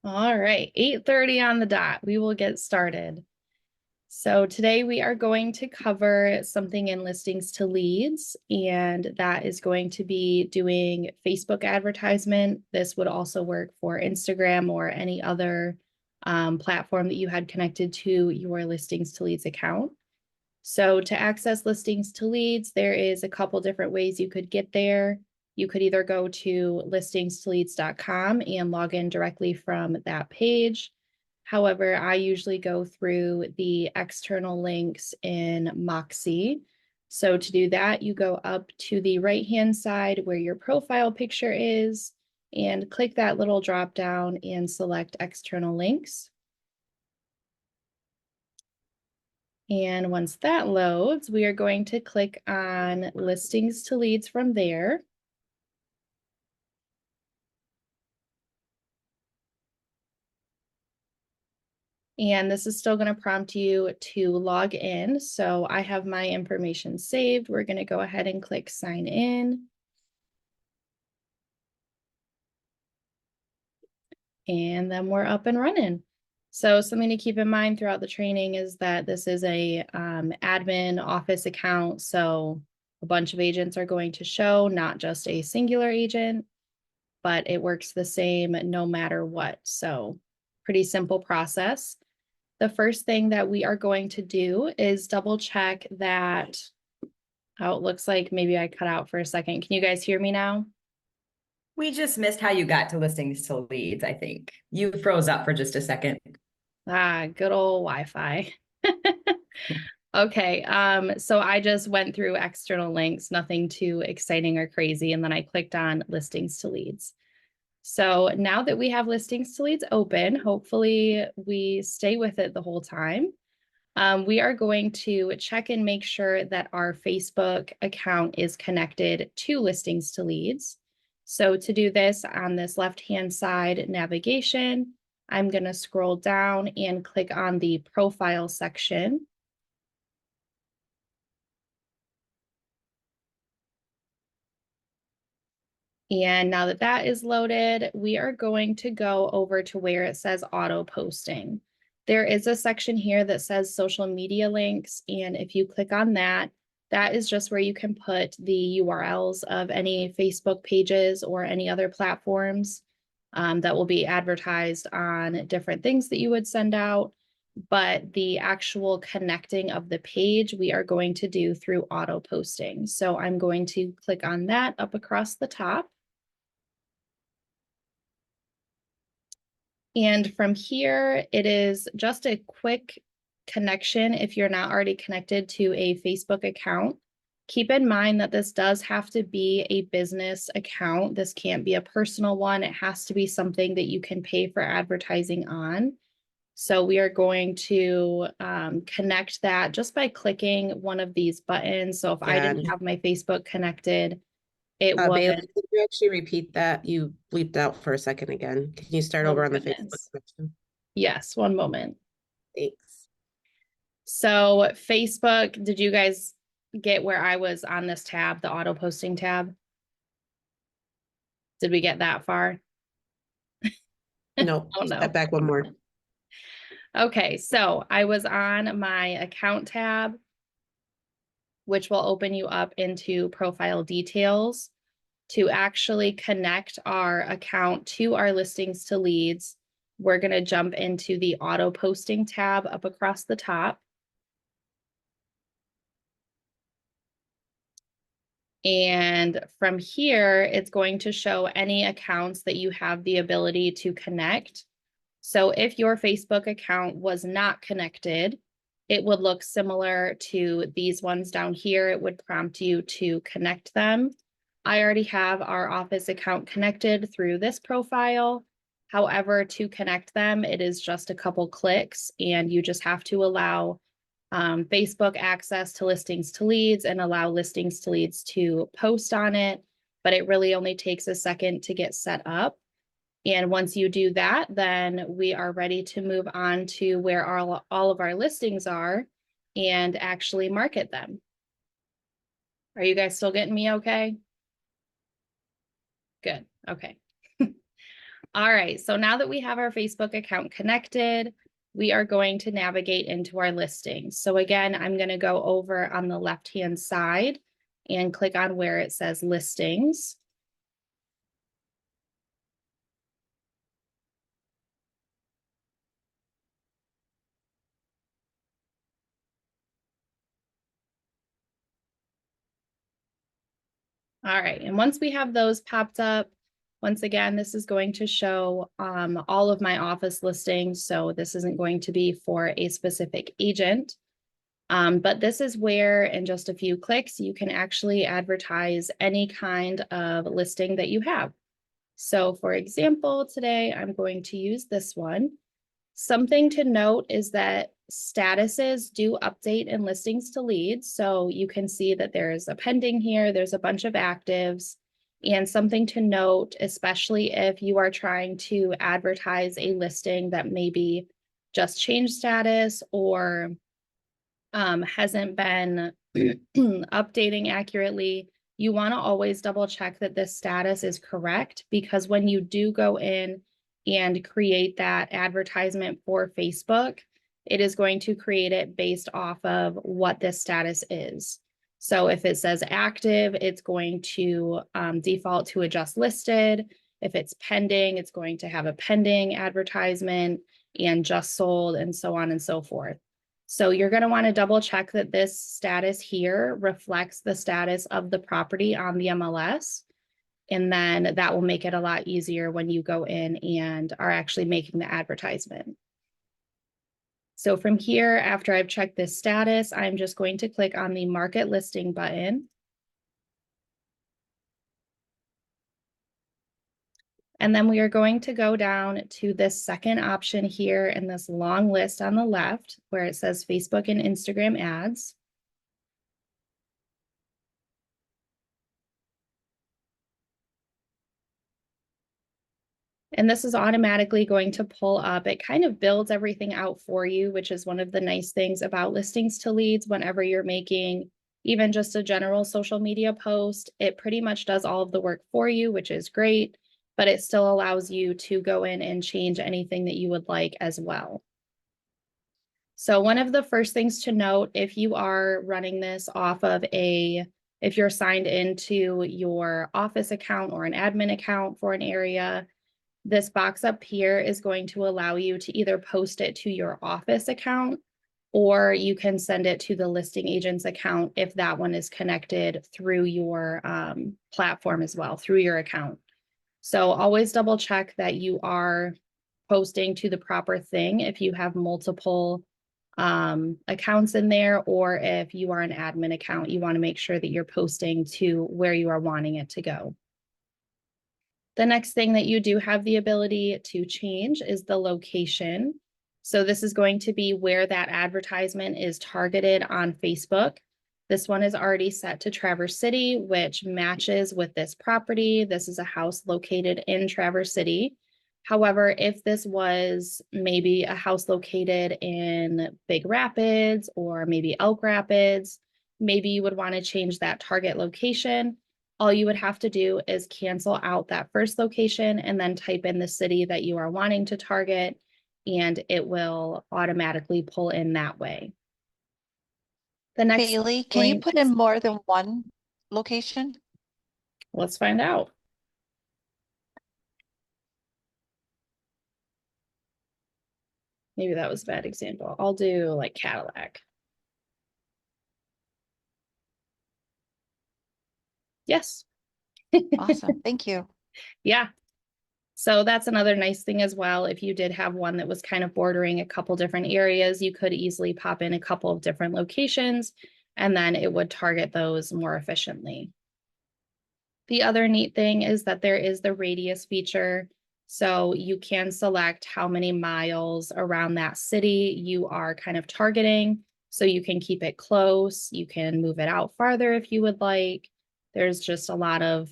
All right, 8:30 on the dot. We will get started. So today we are going to cover something in listings to leads, and that is going to be doing Facebook advertisement. This would also work for Instagram or any other platform that you had connected to your listings to leads account. So to access listings to leads, there is a couple different ways you could get there. You could either go to listings2leads.com and log in directly from that page. However, I usually go through the external links in Moxie. So to do that, you go up to the right-hand side where your profile picture is and click that little drop down and select external links. And once that loads, we are going to click on listings to leads from there. And this is still going to prompt you to log in. So I have my information saved. We're going to go ahead and click sign in. And then we're up and running. So something to keep in mind throughout the training is that this is a admin office account. So a bunch of agents are going to show, not just a singular agent, but it works the same no matter what. So pretty simple process. The first thing that we are going to do is double check that, oh, it looks like maybe I cut out for a second. Can you guys hear me now? We just missed how you got to listings to leads, I think. You froze up for just a second. Ah, good old Wi-Fi. Okay, so I just went through external links, nothing too exciting or crazy, and then I clicked on listings to leads. So now that we have listings to leads open, hopefully we stay with it the whole time. We are going to check and make sure that our Facebook account is connected to listings to leads. So to do this, on this left-hand side navigation, I'm going to scroll down and click on the profile section. And now that that is loaded, we are going to go over to where it says auto posting. There is a section here that says social media links. And if you click on that, that is just where you can put the URLs of any Facebook pages or any other platforms that will be advertised on different things that you would send out. But the actual connecting of the page, we are going to do through auto posting. So I'm going to click on that up across the top. And from here, it is just a quick connection if you're not already connected to a Facebook account. Keep in mind that this does have to be a business account. This can't be a personal one. It has to be something that you can pay for advertising on. So we are going to connect that just by clicking one of these buttons. So if I didn't have my Facebook connected, it Bailey, would. could you actually repeat that? You bleeped out for a second again. Can you start over on the Facebook section? Yes, one moment. Thanks. So Facebook, did you guys get where I was on this tab, the auto posting tab? Did we get that far? No, Oh no. step back one more. Okay, so I was on my account tab, which will open you up into profile details. To actually connect our account to our listings to leads, we're going to jump into the auto posting tab up across the top. And from here, it's going to show any accounts that you have the ability to connect. So if your Facebook account was not connected, it would look similar to these ones down here. It would prompt you to connect them. I already have our office account connected through this profile. However, to connect them, it is just a couple clicks, and you just have to allow Facebook access to listings to leads and allow listings to leads to post on it. But it really only takes a second to get set up. And once you do that, then we are ready to move on to where all of our listings are and actually market them. Are you guys still getting me okay? Good. Okay. All right, so now that we have our Facebook account connected, we are going to navigate into our listings. So again, I'm going to go over on the left-hand side and click on where it says listings. All right, and once we have those popped up, once again, this is going to show all of my office listings. So this isn't going to be for a specific agent. But this is where in just a few clicks, you can actually advertise any kind of listing that you have. So for example, today I'm going to use this one. Something to note is that statuses do update in listings to leads. So you can see that there's a pending here, there's a bunch of actives. And something to note, especially if you are trying to advertise a listing that maybe just changed status or hasn't been updating accurately, you want to always double check that this status is correct, because when you do go in and create that advertisement for Facebook, it is going to create it based off of what this status is. So if it says active, it's going to default to a just listed. If it's pending, it's going to have a pending advertisement and just sold and so on and so forth. So you're going to want to double check that this status here reflects the status of the property on the MLS. And then that will make it a lot easier when you go in and are actually making the advertisement. So from here, after I've checked this status, I'm just going to click on the market listing button. And then we are going to go down to this second option here in this long list on the left where it says Facebook and Instagram ads. And this is automatically going to pull up. It kind of builds everything out for you, which is one of the nice things about listings to leads. Whenever you're making even just a general social media post, it pretty much does all of the work for you, which is great, but it still allows you to go in and change anything that you would like as well. So one of the first things to note, if you are running this off of if you're signed into your office account or an admin account for an area, this box up here is going to allow you to either post it to your office account, or you can send it to the listing agent's account if that one is connected through your platform as well, through your account. So always double check that you are posting to the proper thing if you have multiple accounts in there, or if you are an admin account, you want to make sure that you're posting to where you are wanting it to go. The next thing that you do have the ability to change is the location. So this is going to be where that advertisement is targeted on Facebook. This one is already set to Traverse City, which matches with this property. This is a house located in Traverse City. However, if this was maybe a house located in Big Rapids or maybe Elk Rapids, maybe you would want to change that target location. All you would have to do is cancel out that first location and then type in the city that you are wanting to target, and it will automatically pull in that way. The next Bailey, can you put in more than one location? Let's find out. Maybe that was a bad example. I'll do like Cadillac. Yes. Awesome, thank you. Yeah. So that's another nice thing as well. If you did have one that was kind of bordering a couple different areas, you could easily pop in a couple of different locations, and then it would target those more efficiently. The other neat thing is that there is the radius feature. So you can select how many miles around that city you are kind of targeting. So you can keep it close. You can move it out farther if you would like. There's just a lot of,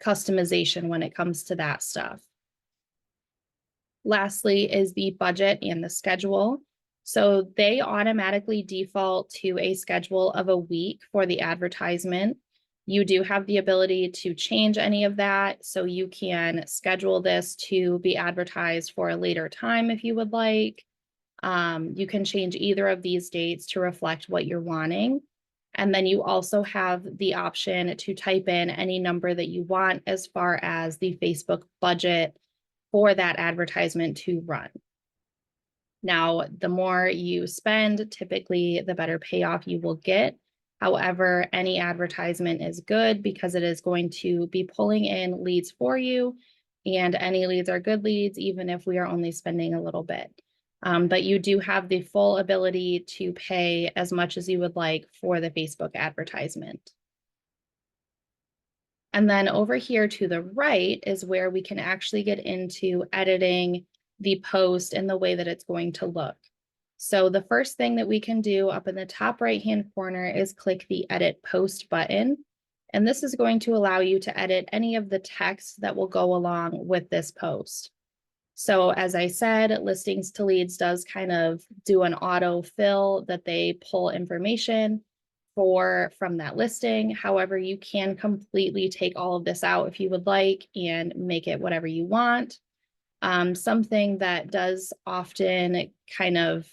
customization when it comes to that stuff. Lastly is the budget and the schedule. So they automatically default to a schedule of a week for the advertisement. You do have the ability to change any of that. So you can schedule this to be advertised for a later time if you would like. You can change either of these dates to reflect what you're wanting. And then you also have the option to type in any number that you want as far as the Facebook budget for that advertisement to run. Now, the more you spend, typically the better payoff you will get. However, any advertisement is good because it is going to be pulling in leads for you, and any leads are good leads, even if we are only spending a little bit. But you do have the full ability to pay as much as you would like for the Facebook advertisement. And then over here to the right is where we can actually get into editing the post and the way that it's going to look. So the first thing that we can do up in the top right-hand corner is click the Edit Post button. And this is going to allow you to edit any of the text that will go along with this post. So as I said, Listings2Leads does kind of do an auto fill that they pull information from that listing. However, you can completely take all of this out if you would like and make it whatever you want. Something that does often kind of,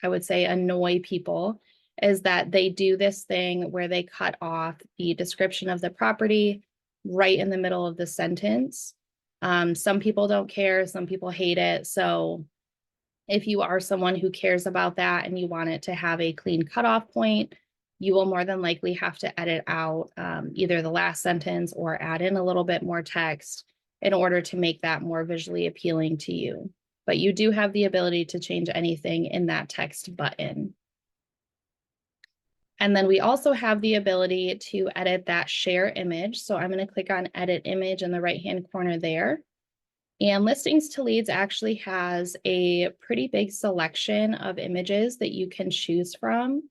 I would say, annoy people is that they do this thing where they cut off the description of the property right in the middle of the sentence. Some people don't care, some people hate it. So if you are someone who cares about that and you want it to have a clean cutoff point, you will more than likely have to edit out either the last sentence or add in a little bit more text in order to make that more visually appealing to you. But you do have the ability to change anything in that text button. And then we also have the ability to edit that share image. So I'm going to click on Edit Image in the right-hand corner there. And Listings2Leads actually has a pretty big selection of images that you can choose from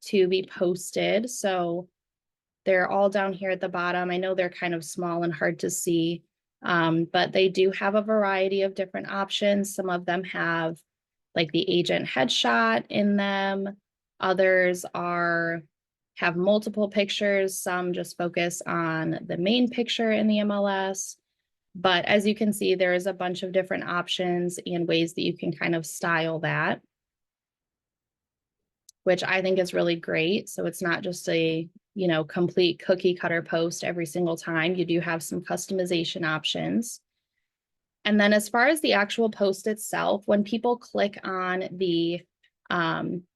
to be posted. So they're all down here at the bottom. I know they're kind of small and hard to see, but they do have a variety of different options. Some of them have like the agent headshot in them. Others have multiple pictures. Some just focus on the main picture in the MLS. But as you can see, there is a bunch of different options and ways that you can kind of style that, which I think is really great. So it's not just a, complete cookie cutter post every single time. You do have some customization options. And then as far as the actual post itself, when people click on the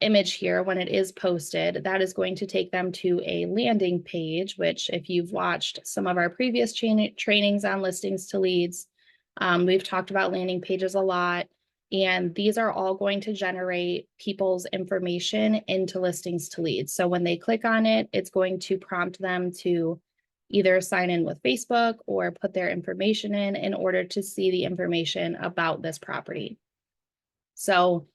image here, when it is posted, that is going to take them to a landing page, which if you've watched some of our previous trainings on Listings2Leads, we've talked about landing pages a lot. And these are all going to generate people's information into Listings2Leads. So when they click on it, it's going to prompt them to either sign in with Facebook or put their information in order to see the information about this property. So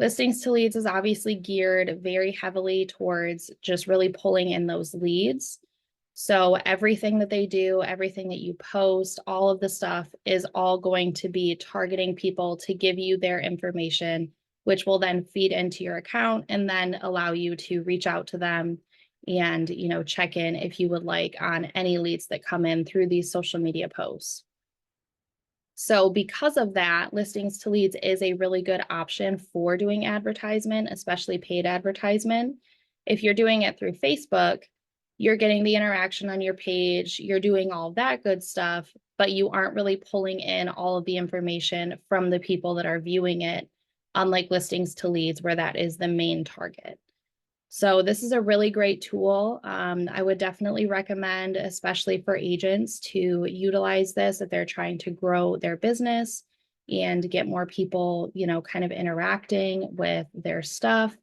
Listings2Leads is obviously geared very heavily towards just really pulling in those leads. So everything that they do, everything that you post, all of the stuff is all going to be targeting people to give you their information, which will then feed into your account and then allow you to reach out to them and, check in if you would like on any leads that come in through these social media posts. So because of that, Listings2Leads is a really good option for doing advertisement, especially paid advertisement. If you're doing it through Facebook, you're getting the interaction on your page, you're doing all that good stuff, but you aren't really pulling in all of the information from the people that are viewing it, unlike Listings2Leads, where that is the main target. So this is a really great tool. I would definitely recommend, especially for agents, to utilize this if they're trying to grow their business and get more people, kind of interacting with their stuff.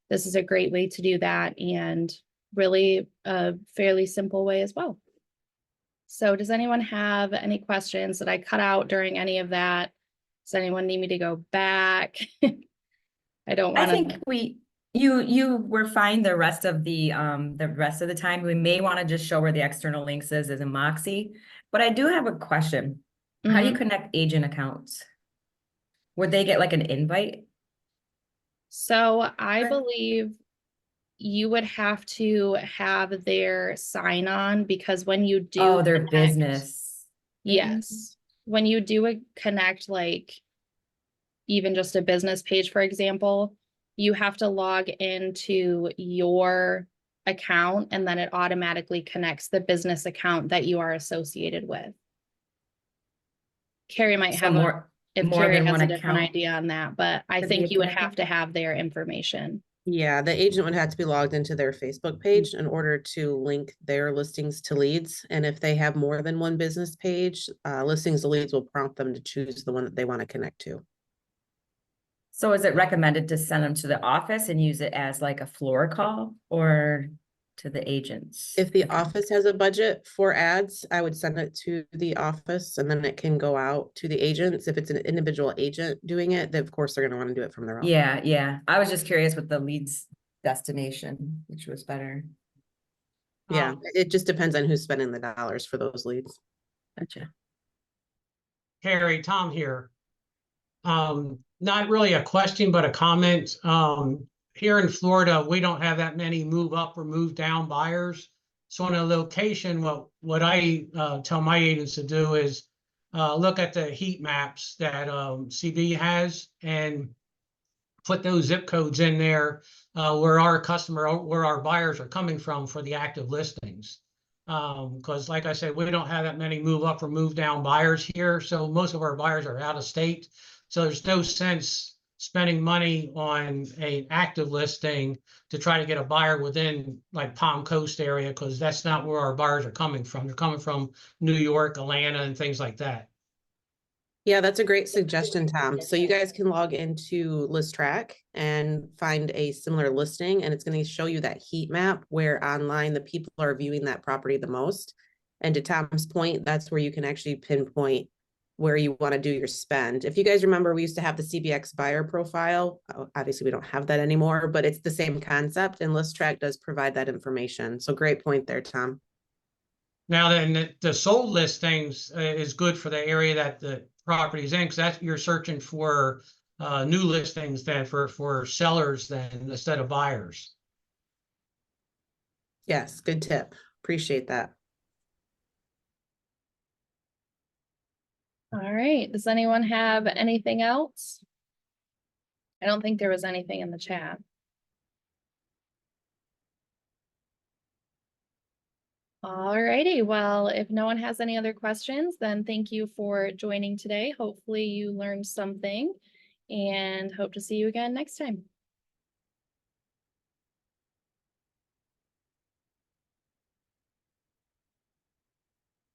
This is a great way to do that and really a fairly simple way as well. So does anyone have any questions that I cut out during any of that? Does anyone need me to go back? I don't want to. I think you were fine the rest of the time. We may want to just show where the external links is in Moxie, but I do have a question. How do you connect agent accounts? Would they get like an invite? So I believe you would have to have their sign on, because when you do Oh, their connect- business. Yes, when you do a connect, like even just a business page, for example, you have to log into your account and then it automatically connects the business account that you are associated with. Carrie might So have more Carrie than has one a different account idea on that, but I could think be you would have connected? to have their information. Yeah, the agent would have to be logged into their Facebook page in order to link their listings to leads. And if they have more than one business page, listings to leads will prompt them to choose the one that they want to connect to. So is it recommended to send them to the office and use it as like a floor call or to the agents? If the office has a budget for ads, I would send it to the office and then it can go out to the agents. If it's an individual agent doing it, then of course they're going to want to do it from their own. Yeah. I was just curious with the leads destination, which was better. Yeah, it just depends on who's spending the dollars for those leads. Gotcha. Harry, Tom here. Not really a question, but a comment. Here in Florida, we don't have that many move up or move down buyers. So in a location, what I tell my agents to do is look at the heat maps that CB has and put those zip codes in there where our buyers are coming from for the active listings. Because like I said, we don't have that many move up or move down buyers here. So most of our buyers are out of state. So there's no sense spending money on an active listing to try to get a buyer within like Palm Coast area, because that's not where our buyers are coming from. They're coming from New York, Atlanta, and things like that. Yeah, that's a great suggestion, Tom. So you guys can log into ListTrack and find a similar listing, and it's going to show you that heat map where online the people are viewing that property the most. And to Tom's point, that's where you can actually pinpoint where you want to do your spend. If you guys remember, we used to have the CBX buyer profile. Obviously, we don't have that anymore, but it's the same concept, and ListTrack does provide that information. So great point there, Tom. Now then, the sold listings is good for the area that the property's in, because that's you're searching for new listings then for sellers then instead of buyers. Yes, good tip. Appreciate that. All right, does anyone have anything else? I don't think there was anything in the chat. All righty, well, if no one has any other questions, then thank you for joining today. Hopefully you learned something and hope to see you again next time.